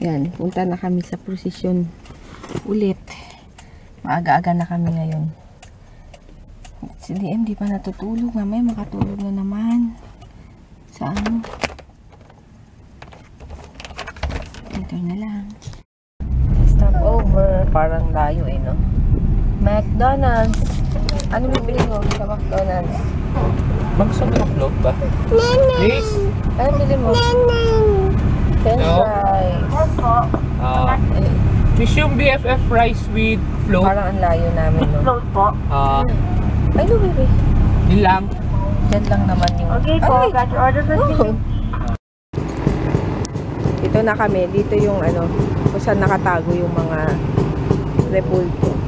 Yan, punta na kami sa prosesyon ulit. Maaga-aga na kami ngayon. Si DM di pa natutulog. Mamaya makatulog na naman. Sa ano? Dito na lang. Stop over. Parang layo eh, no? McDonald's. Ano bibili mo sa McDonald's? Mag-gusto mo ng float ba? Please? Ano bibili mo? French fries. Fish yung BFF fries with float. Parang ang layo namin, no? Float po. Ay, no, baby. Yun lang. Yan lang naman yung... Okay po, got your order for chicken. Dito na kami. Dito yung ano, kung saan nakatago yung mga repulto.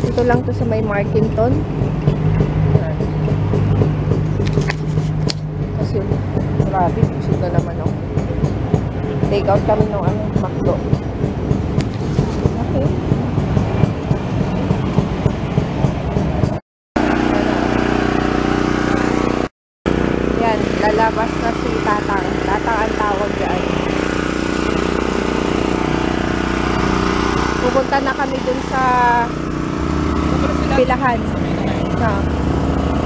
Dito lang to sa may Markinton. Kasi grabe, busog na naman ako. Take out kami ng ano, McDo. Okay. Yan, lalabas na si Tatang. Tatang ang tawag dyan. Pupunta na kami dun sa pilahan.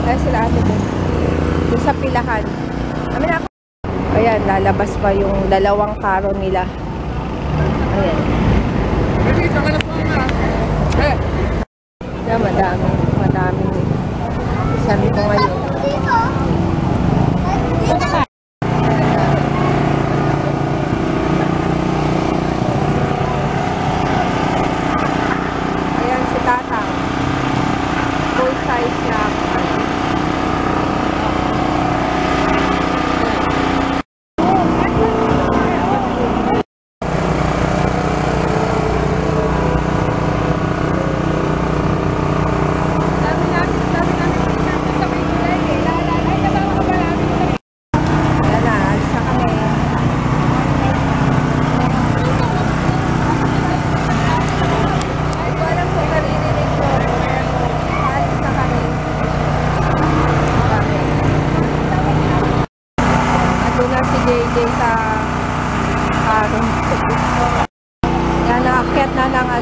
Ay, sila ano dun. Dun sa pilahan. Kami na ako. Ayan, lalabas pa yung dalawang karo nila. Ayan. Ayan, madami. Madami. Sabi ko ngayon. Ayan si Tatang. Full size na.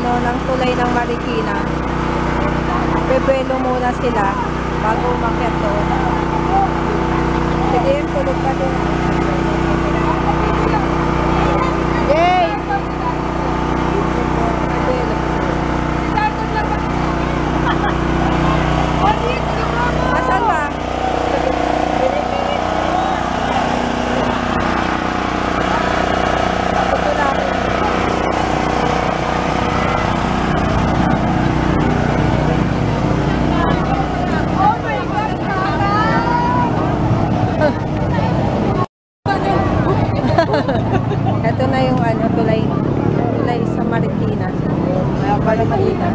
Ng tulay ng Marikina. Bebelo muna sila bago umakyat doon. Sige, tulog ka doon. Yay! Nasaan ba? Ito na yung ano, tulay sa Marikina. Marikina.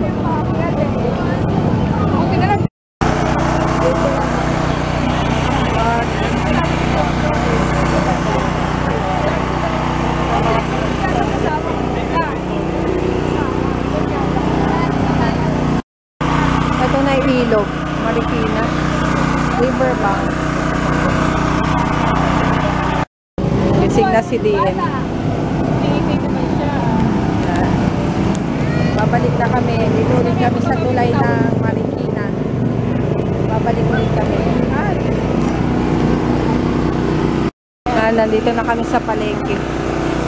Ito na yung ilog, Marikina. Riverbank. Gising na si DM. Babalik na kami. Dito ulit kami sa tulay ng Marikina. Babalik ulit kami. Nandito na kami sa palengke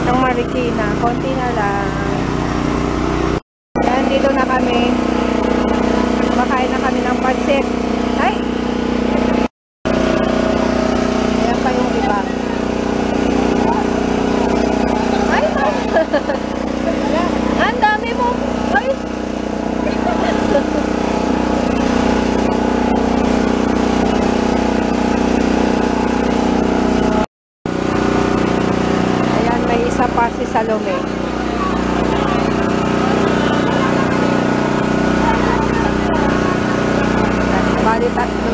ng Marikina. Konti na lang. Yan, dito na kami. Makain na kami ng pansit. Ay! Ayan pa yung iba. Ay! Ang dami mo! Ay! Ayan, may isa pa si Salome. Bali tatlo.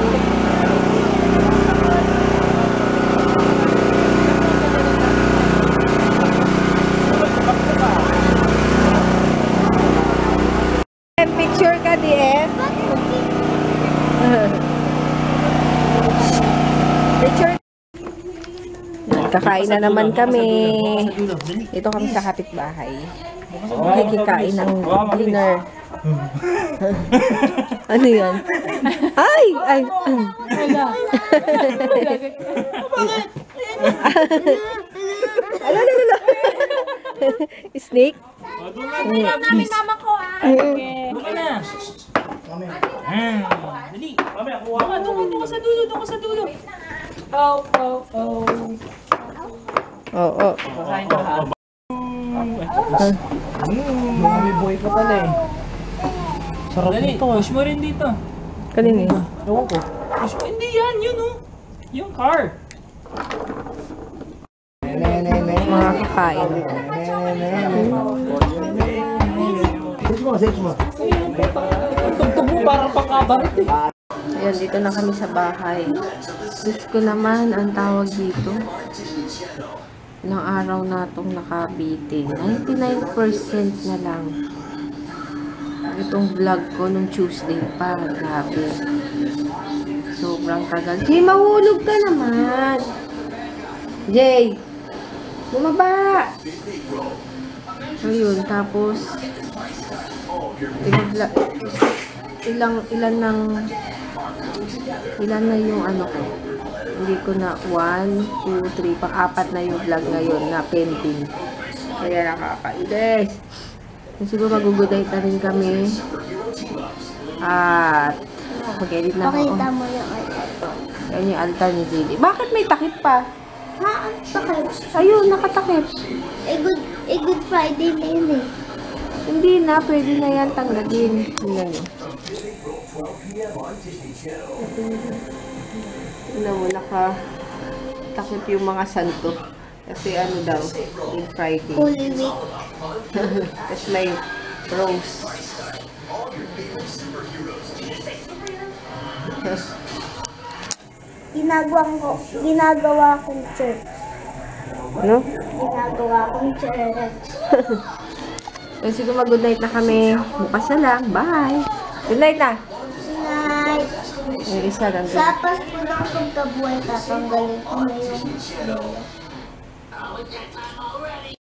Picture ka, DM? Picture. Kakain na naman kami. Ito kami sa kapitbahay. Kikikain ng dinner. Ano yan? Ay! Ay! Ala! Snake? Namin mama ko ah. Okay. Buka na. Dali. Mamaya, kuha ka. Doon ka sa dulo. Doon ka sa dulo. Oh, oh, oh. Oo. Kakain ka ha. May boy ka pala eh. Sarap nito. Push mo rin dito. Kanina yun. Ewan ko. Push mo. Hindi yan. Yun oh. Yung car. Mga kakain. Tugtog mo parang pangkabarit eh. Ayan, dito na kami sa bahay. Diyos ko naman, ang tawag dito. Ilang araw na itong nakabitin. 99% na lang. Itong vlog ko nung Tuesday pa. Grabe. Sobrang tagal. Jay, mahulog ka naman. Jay! Bumaba! Ayun, tapos ilan na yung ano ko. Hindi ko na 1, 2, 3, pang-apat na yung vlog ngayon na pending. Kaya nakakainis. Siguro mag-good-night na rin kami. At mag-edit na ako. Pakita mo yung altar. Yan yung altar ni JD. Bakit may takip pa? Ha? Ang takip. Ayun, nakatakip. Good Friday na yun eh. Hindi na, pwede na yan tanggalin. Tingnan nyo. Tingnan mo, nakatakip yung mga santo. Kasi ano daw, Good Friday. Holy Week. Tapos may rose. Ginagawa kong church. Ano? Ginagawa kong church. So, siguro mag-good night na kami. Bukas na lang. Bye! Good night na! Night. Yung isa lang doon. Sa Pasko ng pagkabuhay, tatanggalin ko na yung